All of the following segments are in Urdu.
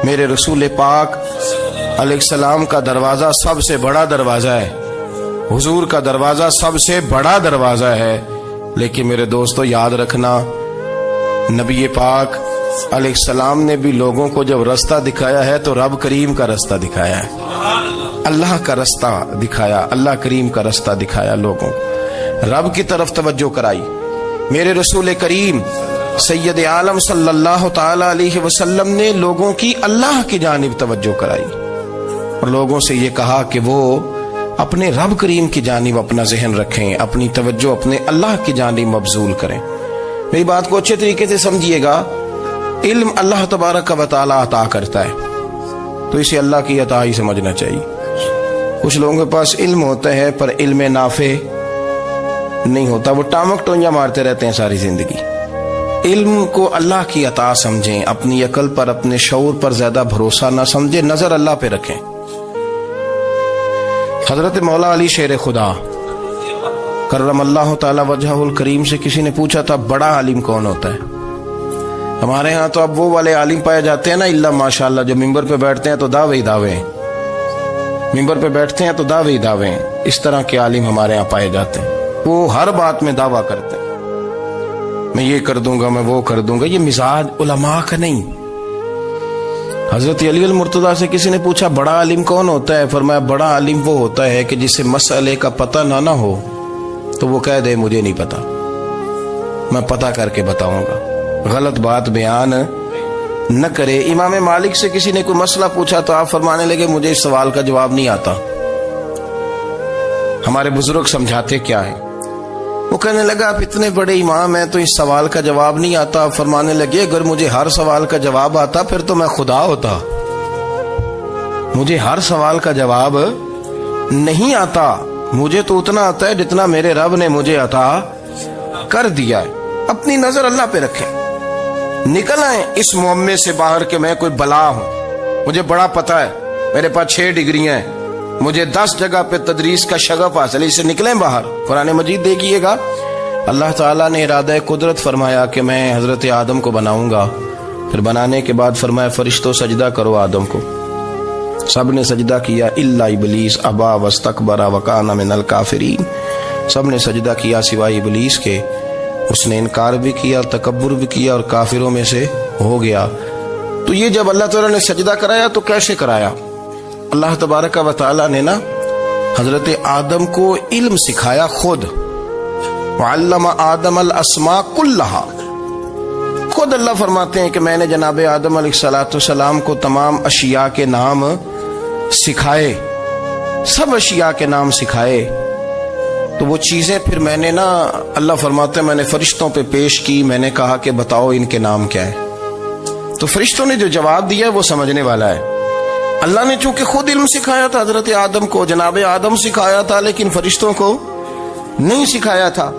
میرے رسول پاک علیہ السلام کا دروازہ سب سے بڑا دروازہ ہے، حضور کا دروازہ سب سے بڑا دروازہ ہے، لیکن میرے دوستو یاد رکھنا، نبی پاک علیہ السلام نے بھی لوگوں کو جب رستہ دکھایا ہے تو رب کریم کا رستہ دکھایا ہے، اللہ کا رستہ دکھایا، اللہ کریم کا رستہ دکھایا، لوگوں رب کی طرف توجہ کرائی۔ میرے رسول کریم سید عالم صلی اللہ تعالی علیہ وسلم نے لوگوں کی اللہ کی جانب توجہ کرائی اور لوگوں سے یہ کہا کہ وہ اپنے رب کریم کی جانب اپنا ذہن رکھیں، اپنی توجہ اپنے اللہ کی جانب مبذول کریں۔ میری بات کو اچھے طریقے سے سمجھیے گا، علم اللہ تبارک و تعالی عطا کرتا ہے تو اسے اللہ کی عطا ہی سمجھنا چاہیے۔ کچھ لوگوں کے پاس علم ہوتا ہے پر علم نافع نہیں ہوتا، وہ ٹامک ٹونجا مارتے رہتے ہیں ساری زندگی۔ علم کو اللہ کی عطا سمجھیں، اپنی عقل پر اپنے شعور پر زیادہ بھروسہ نہ سمجھیں، نظر اللہ پہ رکھیں۔ حضرت مولا علی شیر خدا کرم اللہ تعالی وجہہ الکریم سے کسی نے پوچھا تھا بڑا عالم کون ہوتا ہے؟ ہمارے ہاں تو اب وہ والے عالم پائے جاتے ہیں نا، اللہ ماشاءاللہ، جو ممبر پہ بیٹھتے ہیں تو دعوے ہی دعوے ہیں، ممبر پہ بیٹھتے ہیں تو دعوے ہی دعوے ہیں، اس طرح کے عالم ہمارے ہاں پائے جاتے ہیں۔ وہ ہر بات میں دعویٰ کرتے ہیں، میں یہ کر دوں گا، میں وہ کر دوں گا۔ یہ مزاج علماء کا نہیں۔ حضرت علی المرتضیٰ سے کسی نے پوچھا بڑا عالم کون ہوتا ہے؟ فرمایا بڑا عالم وہ ہوتا ہے کہ جسے مسئلے کا پتہ نہ ہو تو وہ کہہ دے مجھے نہیں پتا، میں پتہ کر کے بتاؤں گا، غلط بات بیان نہ کرے۔ امام مالک سے کسی نے کوئی مسئلہ پوچھا تو آپ فرمانے لگے مجھے اس سوال کا جواب نہیں آتا، ہمارے بزرگ سمجھاتے کیا ہے؟ وہ کہنے لگا آپ اتنے بڑے امام ہیں تو اس سوال کا جواب نہیں آتا۔ آپ فرمانے لگے اگر مجھے ہر سوال کا جواب آتا پھر تو میں خدا ہوتا، مجھے ہر سوال کا جواب نہیں آتا، مجھے تو اتنا آتا ہے جتنا میرے رب نے مجھے عطا کر دیا ہے۔ اپنی نظر اللہ پہ رکھیں، نکل آئیں اس معمے سے باہر کہ میں کوئی بلا ہوں، مجھے بڑا پتا ہے، میرے پاس 6 ڈگریاں ہیں، مجھے 10 جگہ پہ تدریس کا شغف حاصل ہے، اس سے نکلیں باہر۔ قرآن مجید دیکھیے گا، اللہ تعالیٰ نے ارادہ قدرت فرمایا کہ میں حضرت آدم کو بناؤں گا، پھر بنانے کے بعد فرمایا فرشتوں سجدہ کرو آدم کو، سب نے سجدہ کیا الا ابلیس ابا واستکبر وکان من الکافرین، سب نے سجدہ کیا سوائے ابلیس کے، اس نے انکار بھی کیا، تکبر بھی کیا اور کافروں میں سے ہو گیا۔ تو یہ جب اللہ تعالیٰ نے سجدہ کرایا تو کیسے کرایا؟ اللہ تبارک و تعالیٰ نے نا حضرت آدم کو علم سکھایا خود، وعلم آدم الاسماء کلہا، خود اللہ فرماتے ہیں کہ میں نے جناب آدم علیہ السلام کو تمام اشیاء کے نام سکھائے، سب اشیاء کے نام سکھائے۔ تو وہ چیزیں پھر میں نے نا، اللہ فرماتے ہیں میں نے فرشتوں پہ پیش کی، میں نے کہا کہ بتاؤ ان کے نام کیا ہے، تو فرشتوں نے جو جواب دیا وہ سمجھنے والا ہے۔ اللہ نے چونکہ خود علم سکھایا تھا حضرت آدم کو، جناب آدم سکھایا تھا، لیکن فرشتوں کو نہیں سکھایا تھا۔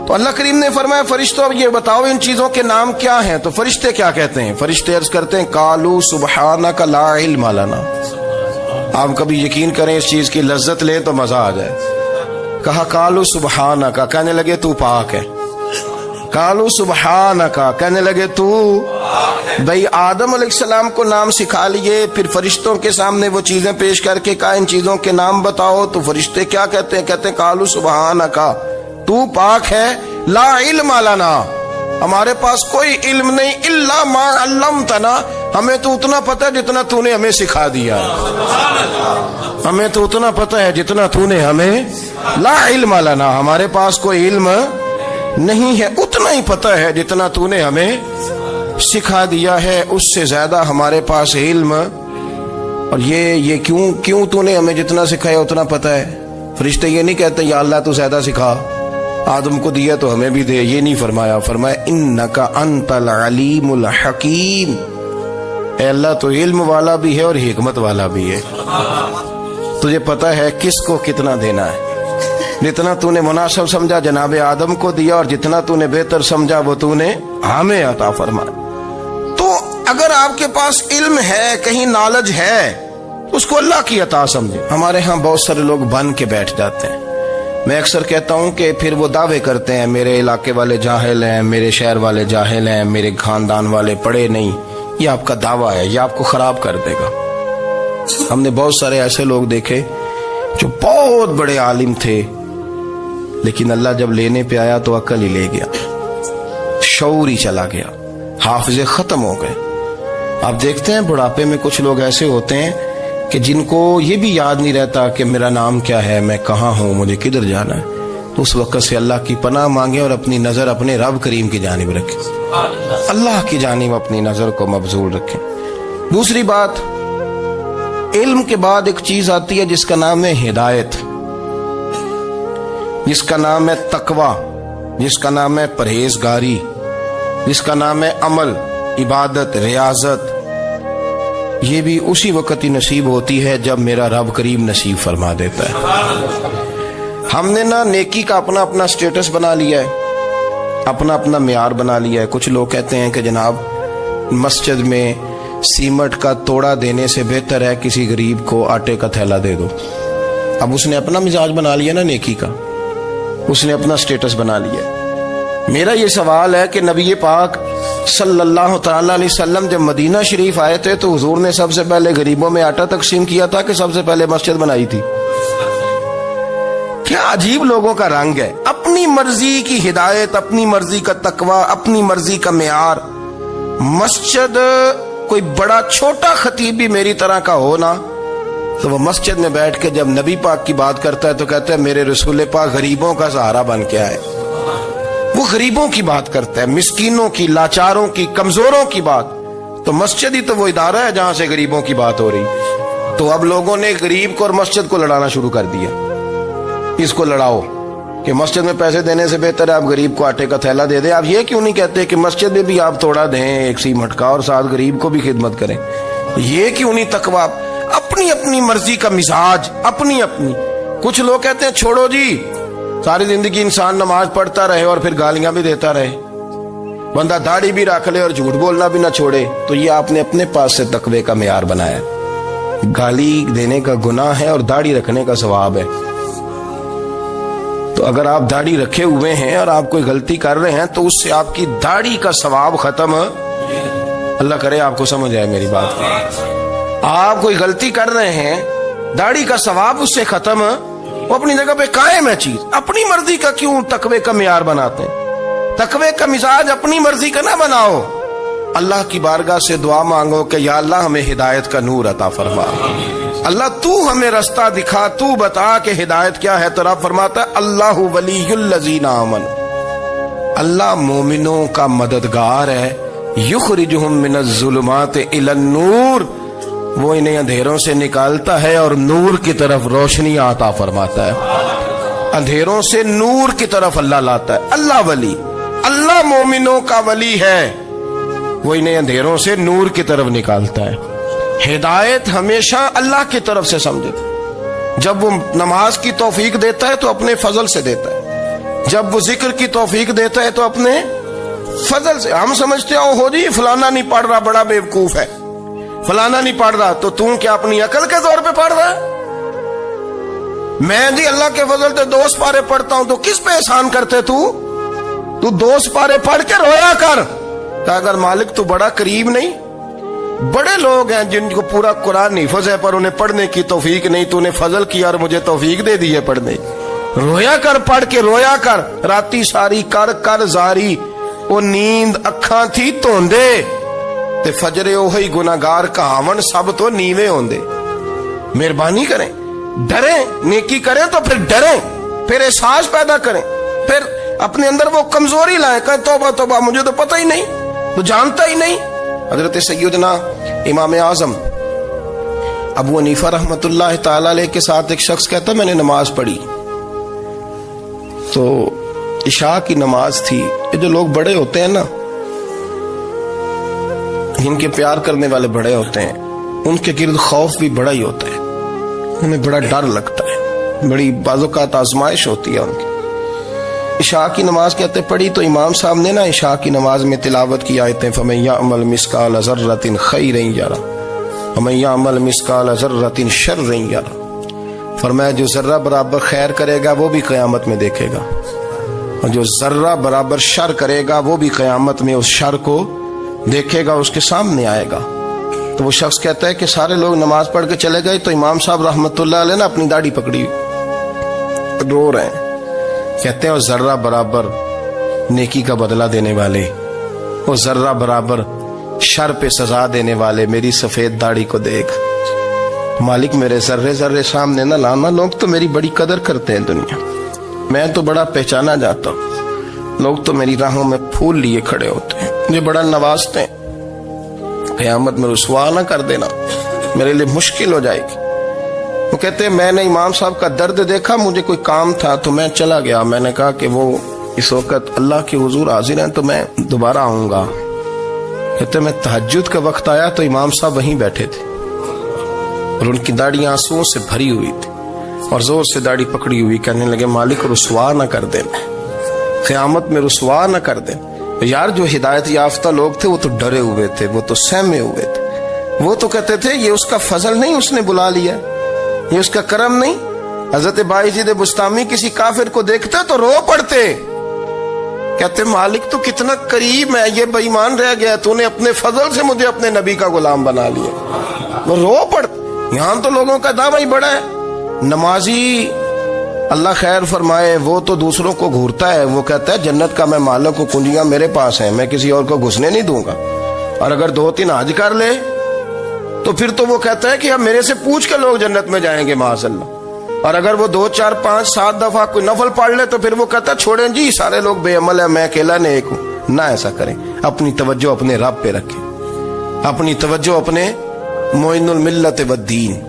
تو اللہ کریم نے فرمایا فرشتوں اب یہ بتاؤ ان چیزوں کے نام کیا ہیں؟ تو فرشتے کیا کہتے ہیں؟ فرشتے عرض کرتے ہیں قالوا سبحانک لا علم لنا۔ آپ کبھی یقین کریں اس چیز کی لذت لیں تو مزہ آ جائے۔ کہا قالوا سبحانک، کہنے لگے تو پاک ہے، قالوا سبحانک، کہنے لگے تو بھائی آدم علیہ السلام کو نام سکھا لیے، پھر فرشتوں کے سامنے وہ چیزیں پیش کر کے کہا ان چیزوں کے نام بتاؤ، تو فرشتے کیا کہتے ہیں؟ کہتے ہیں قالوا سبحانک، تو پاک ہے، لا علم لنا، ہمارے پاس کوئی علم نہیں، الا ما علمتنا، ہمیں تو اتنا پتہ ہے جتنا تو نے ہمیں سکھا دیا ہے، ہمیں تو اتنا پتہ ہے جتنا تو نے ہمیں، لا علم لنا، ہمارے پاس کوئی علم نہیں ہے، اتنا ہی پتہ ہے جتنا تو نے ہمیں سکھا دیا ہے، اس سے زیادہ ہمارے پاس علم۔ اور یہ کیوں تو نے ہمیں جتنا سکھایا اتنا پتہ ہے؟ فرشتے یہ نہیں کہتے یا اللہ تو زیادہ سکھا، آدم کو دیا تو ہمیں بھی دے، یہ نہیں فرمایا، فرمایا انکا انت العلیم الحکیم، اے اللہ تو علم والا بھی ہے اور حکمت والا بھی ہے، تجھے پتہ ہے کس کو کتنا دینا ہے، جتنا تو نے مناسب سمجھا جناب آدم کو دیا، اور جتنا تو نے بہتر سمجھا وہ تو نے ہمیں عطا فرمایا۔ تو اگر آپ کے پاس علم ہے، کہیں نالج ہے، اس کو اللہ کی عطا سمجھے۔ ہمارے ہاں بہت سارے لوگ بن کے بیٹھ جاتے ہیں، میں اکثر کہتا ہوں کہ پھر وہ دعوے کرتے ہیں میرے علاقے والے جاہل ہیں، میرے شہر والے جاہل ہیں، میرے خاندان والے پڑھے نہیں، یہ آپ کا دعویٰ ہے، یہ آپ کو خراب کر دے گا۔ ہم نے بہت سارے ایسے لوگ دیکھے جو بہت بڑے عالم تھے، لیکن اللہ جب لینے پہ آیا تو عقل ہی لے گیا، شعور ہی چلا گیا، حافظے ختم ہو گئے۔ آپ دیکھتے ہیں بڑھاپے میں کچھ لوگ ایسے ہوتے ہیں کہ جن کو یہ بھی یاد نہیں رہتا کہ میرا نام کیا ہے، میں کہاں ہوں، مجھے کدھر جانا ہے۔ تو اس وقت سے اللہ کی پناہ مانگیں اور اپنی نظر اپنے رب کریم کی جانب رکھیں، اللہ کی جانب اپنی نظر کو مبذول رکھیں۔ دوسری بات، علم کے بعد ایک چیز آتی ہے جس کا نام ہے ہدایت، جس کا نام ہے تقوی، جس کا نام ہے پرہیزگاری، جس کا نام ہے عمل، عبادت، ریاضت۔ یہ بھی اسی وقت ہی نصیب ہوتی ہے جب میرا رب کریم نصیب فرما دیتا ہے۔ ہم نے نا نیکی کا اپنا اپنا سٹیٹس بنا لیا ہے، اپنا اپنا معیار بنا لیا ہے۔ کچھ لوگ کہتے ہیں کہ جناب مسجد میں سیمٹ کا توڑا دینے سے بہتر ہے کسی غریب کو آٹے کا تھیلا دے دو۔ اب اس نے اپنا مزاج بنا لیا نا نیکی کا، اس نے اپنا سٹیٹس بنا لیا۔ میرا یہ سوال ہے کہ نبی پاک صلی اللہ تعالی علیہ وسلم جب مدینہ شریف آئے تھے تو حضور نے سب سے پہلے غریبوں میں آٹا تقسیم کیا تھا کہ سب سے پہلے مسجد بنائی تھی؟ کیا عجیب لوگوں کا رنگ ہے، اپنی مرضی کی ہدایت، اپنی مرضی کا تقوی، اپنی مرضی کا معیار۔ مسجد کوئی بڑا چھوٹا خطیب بھی میری طرح کا ہو نا، تو وہ مسجد میں بیٹھ کے جب نبی پاک کی بات کرتا ہے تو کہتا ہے میرے رسول پاک غریبوں کا سہارا بن کے آئے۔ وہ غریبوں کی بات کرتا ہے، مسکینوں کی، لاچاروں کی، کمزوروں کی بات۔ تو مسجد ہی تو وہ ادارہ ہے جہاں سے غریبوں کی بات ہو رہی۔ تو اب لوگوں نے غریب کو اور مسجد کو لڑانا شروع کر دیا، اس کو لڑاؤ کہ مسجد میں پیسے دینے سے بہتر ہے آپ غریب کو آٹے کا تھیلا دے دیں۔ آپ یہ کیوں نہیں کہتے کہ مسجد میں بھی آپ توڑا دیں ایک سیمٹ کا اور ساتھ غریب کو بھی خدمت کریں؟ یہ کیوں نہیں تقویٰ؟ اپنی اپنی مرضی کا مزاج، اپنی اپنی۔ کچھ لوگ کہتے ہیں چھوڑو جی، ساری زندگی انسان نماز پڑھتا رہے اور پھر گالیاں بھی دیتا رہے، بندہ داڑھی بھی رکھ لے اور جھوٹ بولنا بھی نہ چھوڑے۔ تو یہ آپ نے اپنے پاس سے تقوی کا معیار بنایا۔ گالی دینے کا گناہ ہے اور داڑھی رکھنے کا ثواب ہے۔ تو اگر آپ داڑھی رکھے ہوئے ہیں اور آپ کوئی غلطی کر رہے ہیں تو اس سے آپ کی داڑھی کا ثواب ختم، اللہ کرے آپ کو سمجھ آئے میری بات۔ آپ کوئی غلطی کر رہے ہیں، داڑھی کا ثواب اس سے ختم، وہ اپنی جگہ پہ قائم ہے چیز۔ اپنی مرضی کا کیوں تقوی کا معیار بناتے ہیں؟ تقوی کا مزاج اپنی مرضی کا نہ بناؤ۔ اللہ کی بارگاہ سے دعا مانگو کہ یا اللہ ہمیں ہدایت کا نور عطا فرما، اللہ تو ہمیں رستہ دکھا، تو بتا کہ ہدایت کیا ہے۔ تو رب فرماتا ہے اللہ ولی الذین آمنوا، اللہ مومنوں کا مددگار ہے، یخرجہم من الظلمات الی النور، وہ انہیں اندھیروں سے نکالتا ہے اور نور کی طرف روشنی عطا فرماتا ہے۔ اندھیروں سے نور کی طرف اللہ لاتا ہے۔ اللہ ولی، اللہ مومنوں کا ولی ہے، وہ انہیں اندھیروں سے نور کی طرف نکالتا ہے۔ ہدایت ہمیشہ اللہ کی طرف سے سمجھے۔ جب وہ نماز کی توفیق دیتا ہے تو اپنے فضل سے دیتا ہے، جب وہ ذکر کی توفیق دیتا ہے تو اپنے فضل سے۔ ہم سمجھتے ہو جی فلانا نہیں پڑھ رہا بڑا بیوقوف ہے، فلانا نہیں پڑھ رہا، تو تم کیا اپنی عقل کے طور پہ پڑھ رہا ہے؟ میں جی اللہ کے فضل سے 2 سپارے پڑھتا ہوں، تو کس پہ احسان کرتے تو 2 سپارے پڑھ کے رویا کر کہ اگر مالک تو بڑا قریب نہیں۔ بڑے لوگ ہیں جن کو پورا قرآن حفظ ہے پر انہیں پڑھنے کی توفیق نہیں، تو انہیں فضل کیا اور مجھے توفیق دے دی ہے پڑھنے۔ رویا کر، پڑھ کے رویا کر، راتی ساری کر کر زاری، وہ نیند اکھاں تھی توندے تے فجرے اوہی گناہگار کہاون سب تو نیوے ہوندے۔ مہربانی کریں، ڈریں، نیکی کریں تو پھر ڈریں، پھر احساس پیدا کریں، پھر اپنے اندر وہ کمزوری لائیں کہ توبہ توبہ مجھے تو پتہ ہی نہیں، تو جانتا ہی نہیں۔ حضرت سیدنا امام اعظم ابو حنیفہ رحمۃ اللہ تعالی علیہ کے ساتھ ایک شخص کہتا میں نے نماز پڑھی، تو عشاء کی نماز تھی۔ یہ جو لوگ بڑے ہوتے ہیں نا، جن کے پیار کرنے والے بڑے ہوتے ہیں، ان کے گرد خوف بھی بڑا ہی ہوتا ہے، انہیں بڑا ڈر لگتا ہے، بڑی بعض اوقات آزمائش ہوتی ہے ان کی۔ عشاء کی نماز کہتے پڑھی تو امام صاحب نے نا عشاء کی نماز میں تلاوت کی آیتیں فَمَن يَعْمَلْ مِثْقَالَ ذَرَّةٍ خَيْرًا يَرَهُ وَمَن يَعْمَلْ مِثْقَالَ ذَرَّةٍ شَرًّا يَرَهُ، فرمایا جو ذرہ برابر خیر کرے گا وہ بھی قیامت میں دیکھے گا، اور جو ذرہ برابر شر کرے گا وہ بھی قیامت میں اس شر کو دیکھے گا اس کے سامنے آئے گا. تو وہ شخص کہتا ہے کہ سارے لوگ نماز پڑھ کے چلے گئے تو امام صاحب رحمت اللہ علیہ نے اپنی داڑھی پکڑی رو رہے ہیں. کہتے ہیں وہ ذرہ برابر نیکی کا بدلہ دینے والے، وہ ذرہ برابر شر پہ سزا دینے والے میری سفید داڑھی کو دیکھ. مالک میرے ذرے ذرے سامنے نہ لانا، لوگ تو میری بڑی قدر کرتے ہیں دنیا، میں تو بڑا پہچانا جاتا ہوں، لوگ تو میری راہوں میں پھول لیے کھڑے ہوتے ہیں، مجھے بڑا نوازتے ہیں. قیامت میں رسوا نہ کر دینا، میرے لیے مشکل ہو جائے گی. وہ کہتے ہیں میں نے امام صاحب کا درد دیکھا، مجھے کوئی کام تھا تو میں چلا گیا. میں نے کہا کہ وہ اس وقت اللہ کے حضور حاضر ہیں تو میں دوبارہ آؤں گا. کہتے ہیں میں تہجد کا وقت آیا تو امام صاحب وہیں بیٹھے تھے اور ان کی داڑھی آنسوؤں سے بھری ہوئی تھی اور زور سے داڑھی پکڑی ہوئی. کہنے لگے مالک رسوا نہ کر دینا، قیامت میں رسوا نہ کر دینا. یار جو ہدایت یافتہ لوگ تھے وہ تو ڈرے ہوئے تھے، وہ تو سہمے ہوئے تھے، وہ تو کہتے تھے یہ اس کا فضل نہیں، اس نے بلا لیا، یہ اس کا کرم نہیں. حضرت باعزید بستامی کسی کافر کو دیکھتے تو رو پڑتے، کہتے مالک تو کتنا قریب ہے، یہ بے ایمان رہ گیا، تو نے اپنے فضل سے مجھے اپنے نبی کا غلام بنا لیا. وہ رو پڑتے. یہاں تو لوگوں کا دعویٰ ہی بڑا ہے. نمازی اللہ خیر فرمائے وہ تو دوسروں کو گھورتا ہے، وہ کہتا ہے جنت کا میں مالک ہوں، کنجیاں میرے پاس ہیں، میں کسی اور کو گھسنے نہیں دوں گا. اور اگر 2-3 حج کر لے تو پھر تو وہ کہتا ہے کہ اب میرے سے پوچھ کے لوگ جنت میں جائیں گے معاذ اللہ. اور اگر وہ 2 4 5 7 دفعہ کوئی نفل پڑھ لے تو پھر وہ کہتا ہے چھوڑیں جی سارے لوگ بے عمل ہیں، میں اکیلا نیک ہوں. نہ ایسا کریں، اپنی توجہ اپنے رب پہ رکھیں، اپنی توجہ اپنے معین الملت والدین،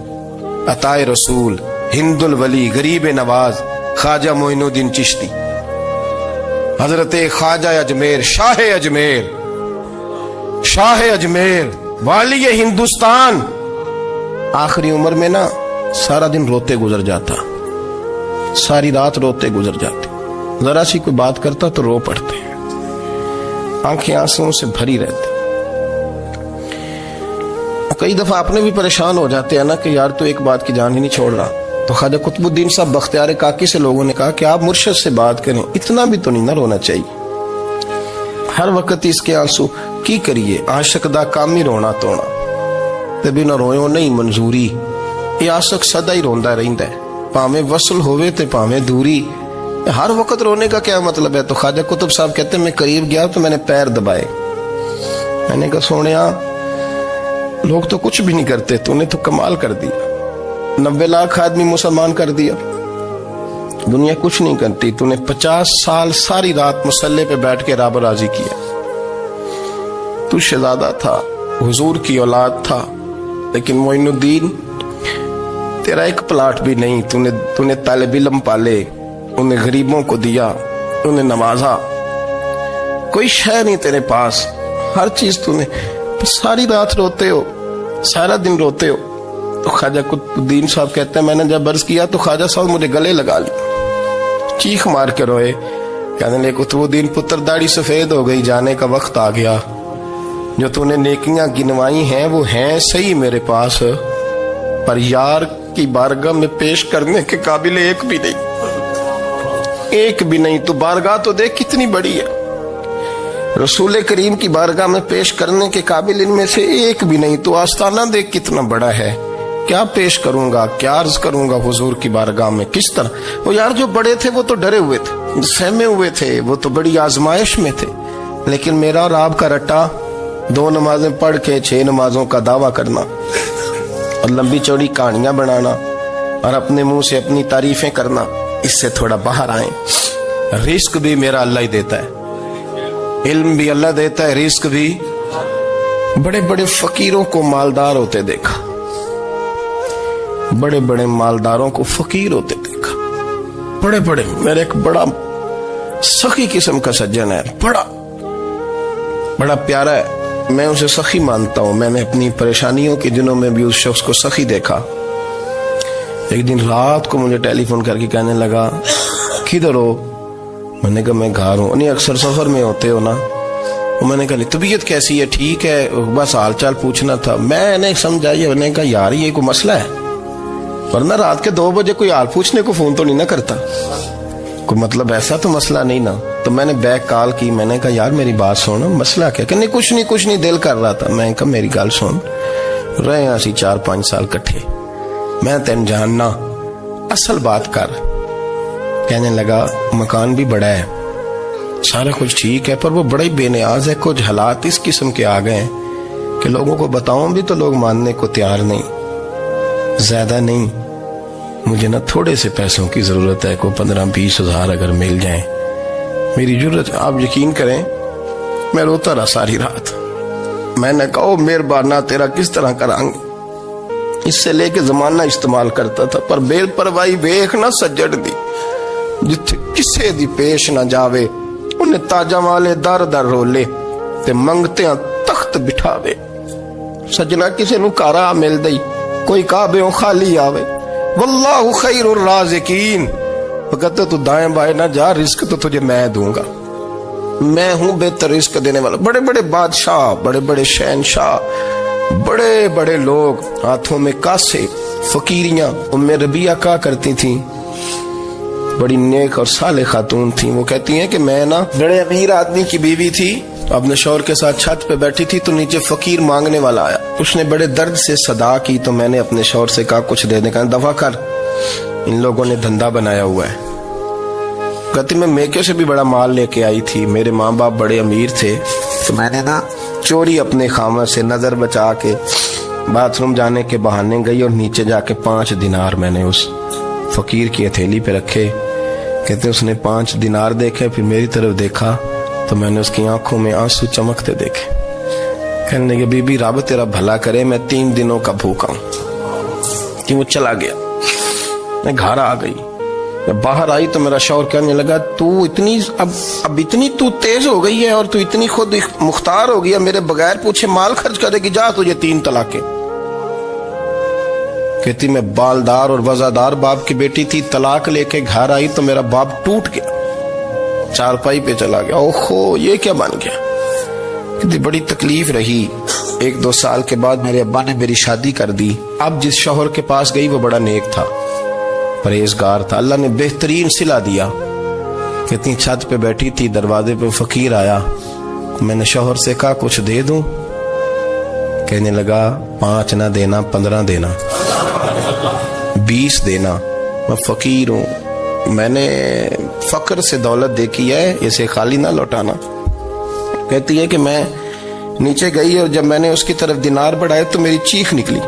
عطائے رسول، ہند الولی، غریب نواز، خواجہ معین الدین چشتی، حضرت خواجہ اجمیر، شاہ اجمیر، شاہ اجمیر، والی ہندوستان. آخری عمر میں نا سارا دن روتے گزر جاتا، ساری رات روتے گزر جاتے، ذرا سی کوئی بات کرتا تو رو پڑتے، آنکھیں آنسوں سے بھری رہتی. کئی دفعہ اپنے بھی پریشان ہو جاتے ہیں نا کہ یار تو ایک بات کی جان ہی نہیں چھوڑ رہا. تو خواجہ قطب الدین صاحب بختیار کاکی سے لوگوں نے کہا کہ آپ مرشد سے بات کریں، اتنا بھی تو نہیں نہ رونا چاہیے، ہر وقت اس کے آنسو کی کریے. عاشق دا کام ہی رونا تونا تے بنا رویوں نہیں منظوری. یہ عاشق سدا ہی روندا رہندا ہے، پاویں وصل ہوئے تے پاویں دوری. ہر وقت رونے کا کیا مطلب ہے؟ تو خواجہ قطب صاحب کہتے ہیں میں قریب گیا تو میں نے پیر دبائے، میں نے کہا سونیا لوگ تو کچھ بھی نہیں کرتے، تو نے تو کمال کر دیا. 90 لاکھ آدمی مسلمان کر دیا، دنیا کچھ نہیں کرتی. تو نے 50 سال ساری رات مصلے پہ بیٹھ کے رب راضی کیا. تو شہزادہ تھا، حضور کی اولاد تھا، لیکن معین الدین تیرا ایک پلاٹ بھی نہیں. تو نے طالب علم پالے، انہیں غریبوں کو دیا، انہیں نوازا، کوئی شے نہیں تیرے پاس، ہر چیز تو نے. ساری رات روتے ہو، سارا دن روتے ہو. تو خواجہ قطب الدین صاحب کہتے ہیں میں نے جب عرض کیا تو خواجہ صاحب مجھے گلے لگا لی، چیخ مار کے روئے. کہنے لگے قطب الدین پتر داڑھی سفید ہو گئی، جانے کا وقت آ گیا. جو تو نے نیکیاں گنوائی ہیں وہ ہیں صحیح میرے پاس، پر یار کی بارگاہ میں پیش کرنے کے قابل ایک بھی نہیں، ایک بھی نہیں. تو بارگاہ تو دیکھ کتنی بڑی ہے، رسول کریم کی بارگاہ میں پیش کرنے کے قابل ان میں سے ایک بھی نہیں. تو آستانہ دیکھ کتنا بڑا ہے، کیا پیش کروں گا، کیا عرض کروں گا حضور کی بارگاہ میں، کس طرح. وہ یار جو بڑے تھے وہ تو ڈرے ہوئے تھے، سہمے ہوئے تھے، وہ تو بڑی آزمائش میں تھے. لیکن میرا اور آپ کا رٹا 2 نمازیں پڑھ کے 6 نمازوں کا دعویٰ کرنا اور لمبی چوڑی کہانیاں بنانا اور اپنے منہ سے اپنی تعریفیں کرنا، اس سے تھوڑا باہر آئیں. رزق بھی میرا اللہ ہی دیتا ہے، علم بھی اللہ دیتا ہے، رزق بھی. بڑے بڑے فقیروں کو مالدار ہوتے دیکھا، بڑے بڑے مالداروں کو فقیر ہوتے دیکھا. بڑے بڑے، میرے ایک بڑا سخی قسم کا سجن ہے، بڑا پیارا ہے، میں اسے سخی مانتا ہوں. میں نے اپنی پریشانیوں کے دنوں میں بھی اس شخص کو سخی دیکھا. ایک دن رات کو مجھے ٹیلی فون کر کے کہنے لگا کدھر ہو؟ میں نے کہا میں گھر ہوں. نہیں اکثر سفر میں ہوتے ہو نا؟ میں نے کہا طبیعت کیسی ہے؟ ٹھیک ہے، بس حال چال پوچھنا تھا. میں نے سمجھائی، میں نے کہا یار یہ کوئی مسئلہ ہے، ورنہ رات کے 2 بجے کوئی حال پوچھنے کو فون تو نہیں نہ کرتا، کوئی مطلب ایسا تو مسئلہ نہیں نا. تو میں نے بیک کال کی, میں نے کہا یار میری بات سن, مسئلہ کیا؟ کہ نہیں کچھ نہیں دل کر رہا تھا. میں نے کہا میری گل سن, رہے ہیں اسی 4-5 سال کٹھے, میں تین جاننا, اصل بات کر. کہنے لگا مکان بھی بڑا ہے, سارا کچھ ٹھیک ہے, پر وہ بڑا ہی بے نیاز ہے. کچھ حالات اس قسم کے آ گئے ہیں کہ لوگوں کو بتاؤں بھی تو لوگ ماننے کو تیار نہیں. زیادہ نہیں, مجھے نا تھوڑے سے پیسوں کی ضرورت ہے, کوئی 15-20 ہزار اگر مل جائیں, میری ضرورت. آپ یقین کریں میں روتا رہا ساری رات. میں نے کہا مہربانہ تیرا کس طرح کریں گے, اس سے لے کے زمانہ استعمال کرتا تھا, پر بے پرواہی ویخ نہ سجڑ دی, جتھے کسے دی پیش نہ جاوے انہیں تاجاں والے در در رولے تے منگتیاں تخت بٹھاوے. سجنا کسے نو کارا مل دئی, کوئی کعبے خالی آوے. واللہ خیر الرازقین, وہ کہتے تو دائیں بائیں نہ جا, رزق تو تجھے میں دوں گا, میں ہوں بہتر رزق دینے والا. بڑے بڑے بادشاہ, بڑے بڑے شہنشاہ, بڑے بڑے لوگ, ہاتھوں میں کاسے, فقیریاں. ام ربیعہ کہا کرتی تھیں, بڑی نیک اور صالح خاتون تھیں. وہ کہتی ہیں کہ میں نا بڑے امیر آدمی کی بیوی تھی, اپنے شوہر کے ساتھ چھت پہ بیٹھی تھی تو نیچے فقیر مانگنے والا آیا. اس نے بڑے درد سے صدا کی تو میں نے اپنے شوہر سے کہا کچھ دینے کا, دفع کر, ان لوگوں نے دھندا بنایا ہوا ہے. کہتی میں میکے سے بھی بڑا مال لے کے آئی تھی, میرے ماں باپ بڑے امیر تھے, تو میں نے نا چوری اپنے خامہ سے نظر بچا کے باتھ روم جانے کے بہانے گئی اور نیچے جا کے 5 دینار میں نے اس فقیر کی ہتھیلی پہ رکھے. کہتے اس نے 5 دینار دیکھے, پھر میری طرف دیکھا تو میں نے اس کی آنکھوں میں آنسو چمکتے دیکھے. کہنے لگے بی بی رب تیرا بھلا کرے, میں 3 دنوں کا بھوکا ہوں. کہ وہ چلا گیا. میں گھر آ گئی, باہر آئی تو میرا شوہر کہنے لگا تو اتنی اب اتنی تو تیز ہو گئی ہے اور تو اتنی خود مختار ہو گئی ہے, میرے بغیر پوچھے مال خرچ کرے گی, جا تجھے 3 طلاقیں. کہتی میں بالدار اور وزادار باپ کی بیٹی تھی, طلاق لے کے گھر آئی تو میرا باپ ٹوٹ گیا, چارپائی پہ چلا گیا. اوہو یہ کیا بن گیا. کہتی بڑی تکلیف رہی. 1-2 سال کے بعد میرے ابا نے میری شادی کر دی. اب جس شوہر کے پاس گئی وہ بڑا نیک تھا, پرہیزگار تھا, اللہ نے بہترین صلہ دیا. کتنی چھت پہ بیٹھی تھی, دروازے پہ فقیر آیا, میں نے شوہر سے کہا کچھ دے دوں. کہنے لگا 5 نہ دینا, 15 دینا, 20 دینا, میں فقیر ہوں, میں نے فقر سے دولت دیکھی ہے, اسے خالی نہ لوٹانا. کہتی ہے کہ میں نیچے گئی اور جب میں نے اس کی طرف دینار بڑھائے تو میری چیخ نکلی,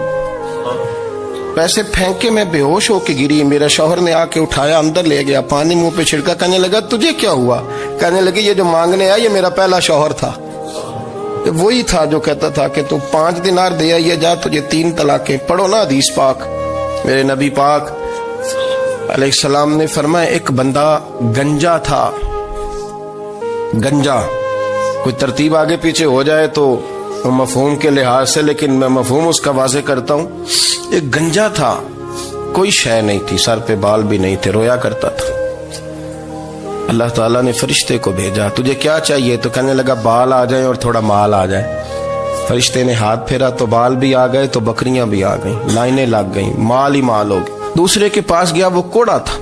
پیسے پھینک کے میں بے ہوش ہو کے گری. میرا شوہر نے آ کے اٹھایا, اندر لے گیا, پانی منہ پہ چھڑکا. کہنے لگا تجھے کیا ہوا؟ کہنے لگی یہ جو مانگنے آیا یہ میرا پہلا شوہر تھا, وہی تھا جو کہتا تھا کہ تو 5 دینار دے آئیے, جا تجھے 3 طلاقیں. پڑھو نا حدیث پاک. میرے نبی پاک علیہ السلام نے فرمایا ایک بندہ گنجا تھا. گنجا کوئی ترتیب آگے پیچھے ہو جائے تو مفہوم کے لحاظ سے, لیکن میں مفہوم اس کا واضح کرتا ہوں. ایک گنجا تھا, کوئی شے نہیں تھی, سر پہ بال بھی نہیں تھے, رویا کرتا تھا. اللہ تعالیٰ نے فرشتے کو بھیجا, تجھے کیا چاہیے؟ تو کہنے لگا بال آ جائیں اور تھوڑا مال آ جائے. فرشتے نے ہاتھ پھیرا تو بال بھی آ گئے, تو بکریاں بھی آ گئیں, لائنیں لگ گئیں, مال ہی مال ہو گئے. دوسرے کے پاس گیا, وہ کوڑا تھا,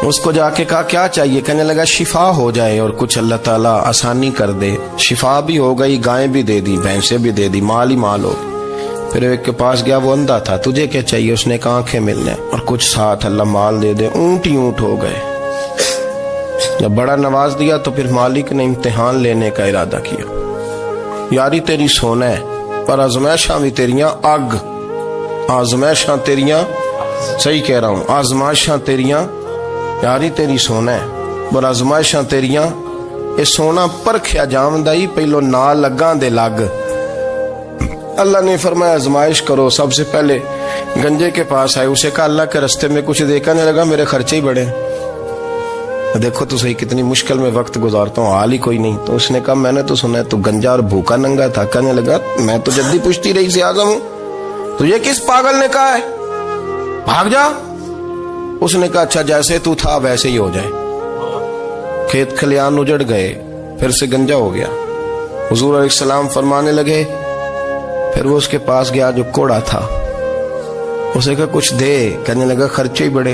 اس کو جا کے کہا کیا چاہیے؟ کہنے لگا شفا ہو جائے اور کچھ اللہ تعالیٰ آسانی کر دے. شفا بھی ہو گئی, گائیں بھی دے دی, بھینسیں بھی دے دی, مال ہی مال ہو گئی. پھر ایک کے پاس گیا, وہ اندھا تھا, تجھے کیا چاہیے؟ اس نے کہا آنکھیں ملنے اور کچھ ساتھ اللہ مال دے دے. اونٹ ہی اونٹ ہو گئے. جب بڑا نواز دیا تو پھر مالک نے امتحان لینے کا ارادہ کیا. یاری تیری سونا ہے پر آزمائشاں بھی تیریاں اگ, آزمائشاں تیریاں, صحیح کہہ رہا ہوں, آزمائشاں تیریاں, یاری تیری سونا ہے پر آزمائشاں تیریاں. یہ سونا پرکھیا جامدائی, پہلو نال لگاں دے لگ. اللہ نے فرمایا آزمائش کرو. سب سے پہلے گنجے کے پاس آئے, اسے کہا اللہ کے رستے میں کچھ دیکھا نہیں لگا, میرے خرچے ہی بڑے, دیکھو تو صحیح کتنی مشکل میں وقت گزارتا ہوں, حال ہی کوئی نہیں. تو اس نے کہا میں نے تو سنا ہے تو گنجا اور بھوکا ننگا تھا. کہنے لگا میں تو جدی پوچھتی رہی سے اعظم ہوں, تجھے کس پاگل نے کہا ہے بھاگ جا؟ اس نے کہا اچھا جیسے تو تھا ویسے ہی ہو جائے. کھیت کھلیان اجڑ گئے, پھر سے گنجا ہو گیا. حضور علیہ السلام فرمانے لگے, پھر وہ اس کے پاس گیا جو کوڑا تھا, اسے کہا کچھ دے. کہنے لگا خرچے ہی بڑے,